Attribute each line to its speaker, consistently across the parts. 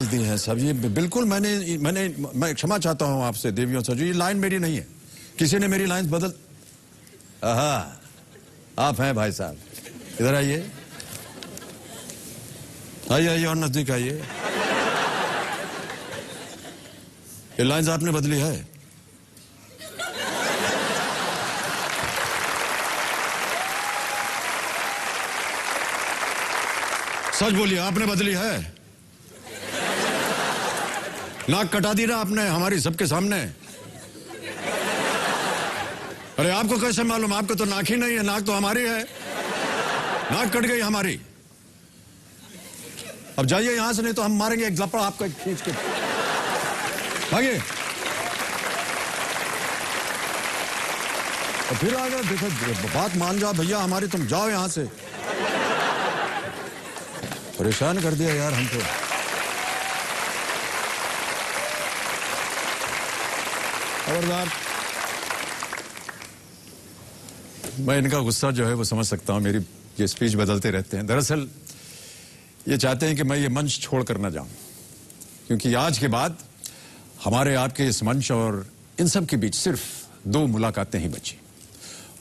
Speaker 1: बदलती हैं सब। ये बिल्कुल मैं क्षमा चाहता हूं आपसे देवियों से, ये लाइन मेरी नहीं है, किसी ने मेरी लाइन बदल। आप हैं भाई साहब, इधर आइए आइए आइए और नजदीक आइए। ये लाइंस आपने बदली है। सच बोलिए, आपने बदली है। नाक कटा दी ना आपने हमारी सबके सामने। अरे आपको कैसे मालूम? आपको तो नाक ही नहीं है, नाक तो हमारी है। नाक कट गई हमारी। अब जाइए यहां से, नहीं तो हम मारेंगे एक लपड़ा आपको खींच के। भागिए। और फिर आ गए, देखो बात मान जाओ भैया हमारी, तुम जाओ यहां से। परेशान कर दिया यार हमको। खबरदार। मैं इनका गुस्सा जो है वो समझ सकता हूं, मेरी ये स्पीच बदलते रहते हैं। दरअसल ये चाहते हैं कि मैं ये मंच छोड़ कर ना जाऊं, क्योंकि आज के बाद हमारे आपके इस मंच और इन सब के बीच सिर्फ 2 मुलाकातें ही बची।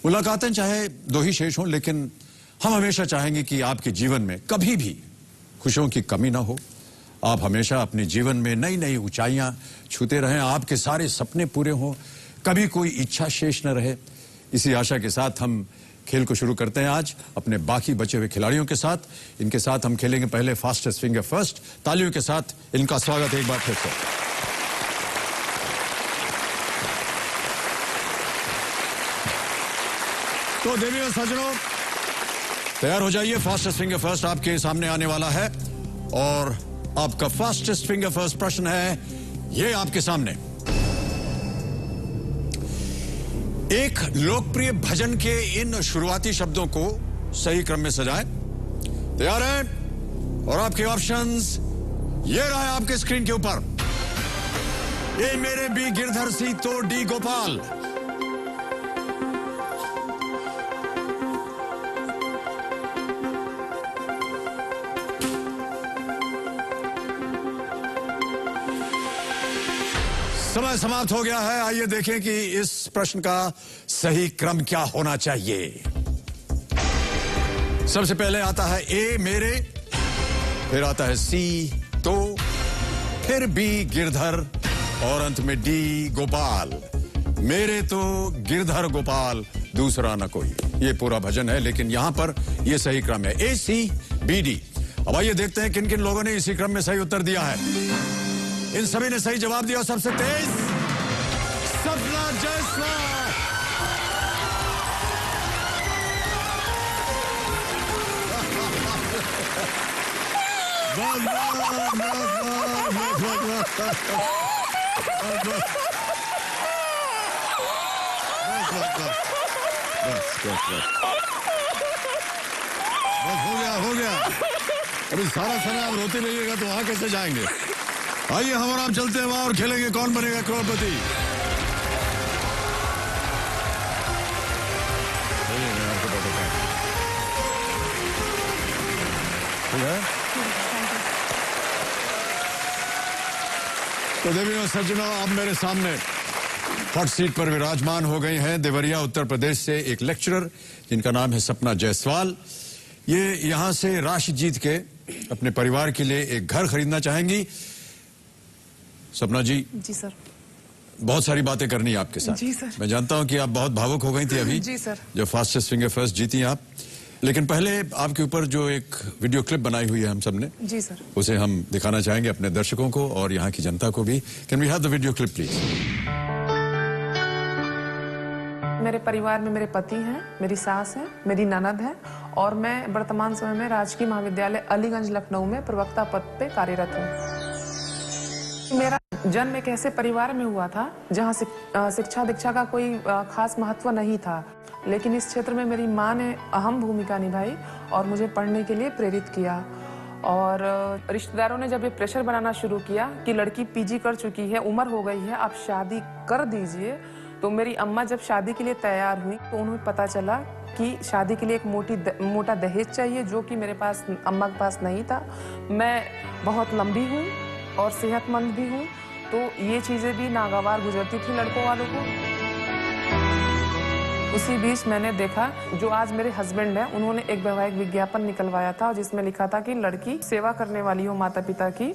Speaker 1: मुलाकातें चाहे 2 ही शेष हों, लेकिन हम हमेशा चाहेंगे कि आपके जीवन में कभी भी खुशियों की कमी ना हो। आप हमेशा अपने जीवन में नई नई ऊंचाइयां छूते रहें, आपके सारे सपने पूरे हों, कभी कोई इच्छा शेष न रहे। इसी आशा के साथ हम खेल को शुरू करते हैं आज अपने बाकी बचे हुए खिलाड़ियों के साथ। इनके साथ हम खेलेंगे पहले फास्टेस्ट फिंगर फर्स्ट। तालियों के साथ इनका स्वागत एक बार फिर से। तो देवियों सज्जनों, तैयार हो जाइए। फास्टेस्ट फिंगर फर्स्ट आपके सामने आने वाला है और आपका फास्टेस्ट फिंगर फर्स्ट प्रश्न है ये आपके सामने। एक लोकप्रिय भजन के इन शुरुआती शब्दों को सही क्रम में सजाएं। तैयार हैं? और आपके ऑप्शंस ये रहा है आपके स्क्रीन के ऊपर। ए मेरे बी गिरधर सी तो डी गोपाल। समय समाप्त हो गया है। आइए देखें कि इस प्रश्न का सही क्रम क्या होना चाहिए। सबसे पहले आता है ए मेरे, फिर आता है सी तो, फिर बी गिरधर और अंत में डी गोपाल। मेरे तो गिरधर गोपाल दूसरा न कोई। ये पूरा भजन है, लेकिन यहां पर ये सही क्रम है ए सी बी डी। अब आइए देखते हैं किन किन लोगों ने इसी क्रम में सही उत्तर दिया है। इन सभी ने सही जवाब दिया। सबसे तेज सपना जायसवाल। बस हो गया। अभी सारा समय आप रोते रहिएगा तो वहां कैसे जाएंगे। आइए हम और आप चलते हैं वहां और खेलेंगे कौन बनेगा करोड़पति। ठीक है? तो देवियों सज्जनों, अब मेरे सामने हॉट सीट पर विराजमान हो गई हैं देवरिया उत्तर प्रदेश से एक लेक्चरर जिनका नाम है सपना जायसवाल। ये यहां से राशि जीत के अपने परिवार के लिए एक घर खरीदना चाहेंगी। सपना जी।
Speaker 2: जी सर।
Speaker 1: बहुत सारी बातें करनी है आपके साथ।
Speaker 2: जी सर।
Speaker 1: मैं जानता हूं कि आप बहुत भावुक हो गई थी अभी।
Speaker 2: जी सर।
Speaker 1: जो फास्टेस्ट फिंगर फर्स्ट जीती आप, लेकिन पहले आपके ऊपर जो एक वीडियो क्लिप बनाई हुई है हम सबने,
Speaker 2: जी सर,
Speaker 1: उसे हम दिखाना चाहेंगे अपने दर्शकों को और यहाँ की जनता को भी। Can we have the video clip please?
Speaker 2: मेरे परिवार में मेरे पति हैं, मेरी सास है, मेरी ननद है और मैं वर्तमान समय में राजकीय महाविद्यालय अलीगंज लखनऊ में प्रवक्ता पद पे कार्यरत हूँ। मेरा जन्म एक ऐसे परिवार में हुआ था जहाँ शिक्षा दीक्षा का कोई खास महत्व नहीं था, लेकिन इस क्षेत्र में मेरी माँ ने अहम भूमिका निभाई और मुझे पढ़ने के लिए प्रेरित किया। और रिश्तेदारों ने जब ये प्रेशर बनाना शुरू किया कि लड़की पीजी कर चुकी है, उम्र हो गई है, आप शादी कर दीजिए, तो मेरी अम्मा जब शादी के लिए तैयार हुई तो उन्हें पता चला कि शादी के लिए एक मोटा दहेज चाहिए, जो कि मेरे पास अम्मा के पास नहीं था। मैं बहुत लंबी हूँ और सेहतमंद भी हूँ, तो ये चीज़ें भी नागवार गुजरती थी लड़कों वालों को। उसी बीच मैंने देखा, जो आज मेरे हस्बैंड हैं, उन्होंने एक वैवाहिक विज्ञापन निकलवाया था जिसमें लिखा था कि लड़की सेवा करने वाली हो माता पिता की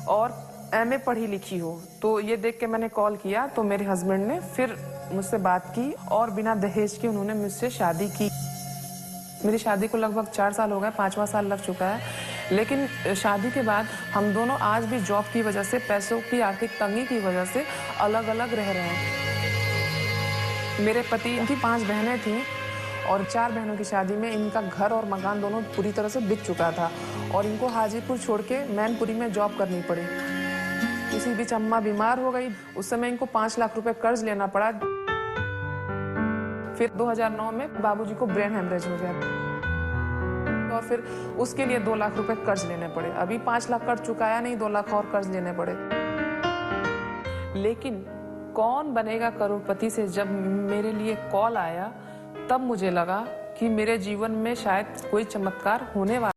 Speaker 2: और एमए पढ़ी लिखी हो। तो ये देख के मैंने कॉल किया, तो मेरे हस्बैंड ने फिर मुझसे बात की और बिना दहेज के उन्होंने मुझसे शादी की। मेरी शादी को लगभग 4 साल हो गए, 5वां साल लग चुका है। लेकिन शादी के बाद हम दोनों आज भी जॉब की वजह से, पैसों की आर्थिक तंगी की वजह से अलग अलग रह रहे हैं। मेरे पति, इनकी 5 बहनें थीं और 4 बहनों की शादी में इनका घर और मकान दोनों पूरी तरह से बिक चुका था और इनको हाजीपुर छोड़ के मैनपुरी में जॉब करनी पड़ी। इसी बीच अम्मा बीमार हो गई। उस समय इनको 5 लाख रुपए कर्ज लेना पड़ा। फिर 2009 में बाबूजी को ब्रेन हेमरेज हो गया और फिर उसके लिए 2 लाख रुपए कर्ज लेने पड़े। अभी 5 लाख कर्ज चुकाया नहीं, 2 लाख और कर्ज लेने पड़े। लेकिन कौन बनेगा करोड़पति से जब मेरे लिए कॉल आया, तब मुझे लगा कि मेरे जीवन में शायद कोई चमत्कार होने वाला।